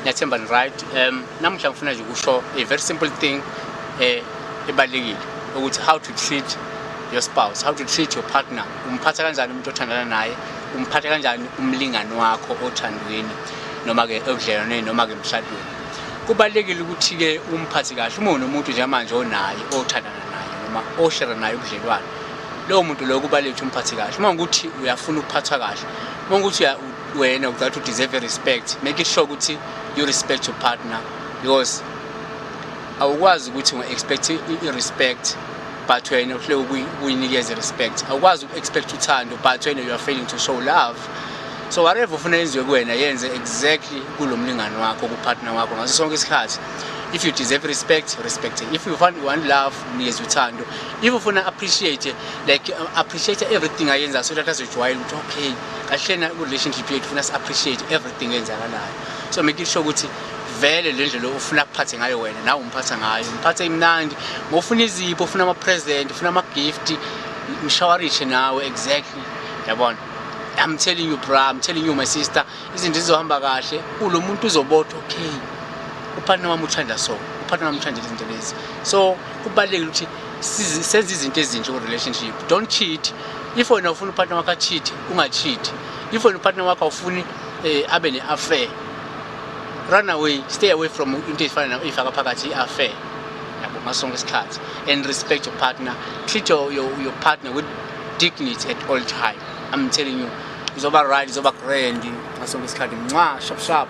Ngiyathemba ni right. Namuhla ngifuna nje ukusho a very simple thing ebalekile ukuthi how to treat your spouse, how to treat your partner. Umphatha kanjani umuntu othandana naye, umphatha kanjani umlingani wakho othandweni noma ke ebudlelwaneni noma ke emshadweni. Kubalekile ukuthi ke umphathi kahle uma unomuntu nje manje onaye othandana naye noma oshare naye ubudlelwano. Lo muntu lo kubalekile umphathi kahle. Uma ukuthi uyafuna ukuphathwa kahle, uma ukuthi wena uzathi deserve respect, make it sure ukuthi you respect your partner, because awukwazi ukuthi unga-expect i-respect but wena uhlele ukuyinikeza respect. Awukwazi uku-expect uthando but wena you are failing to show love. So whatever ufuna yenziwe kuwena yenze exactly kulo mlingani wakho, kupartner wakho ngaso sonke isikhathi. If you deserve respect, respect it. If you want love, nikeze uthando. If you ufuna appreciate, like appreciate everything ayenza so that azojwayela ukuthi okay, kahle na relationship yethu ufuna appreciate everything eyenzakalayo. So make it sure ukuthi vele le ndlela ufuna kuphathe ngayo wena nawe umphatha ngayo, umphathe imnandi. Mofuna izipho, ufuna ama present, ufuna ama gift, mshawarishe nawe exactly. Yabona? I'm telling you bro, I'm telling you my sister, izinto zizohamba kahle, ulo muntu uzobotha okay. Upartner wami uthanda so, upartner wami uthanda izinto lezi. So kubalekile ukuthi senze izinto ezinhle ku relationship. Don't cheat. If wena ufuna upartner wakho cheat, unga-cheat. If wena upartner wakho ufuni abe ne-affair, run away, stay away from into ezifana ifaka phakathi i-affair. Yabo ngasonke isikhathi. And respect your partner. Treat your partner with dignity at all time. I'm telling you, izoba right, izoba grand ngasonke isikhathi. Sharp sharp.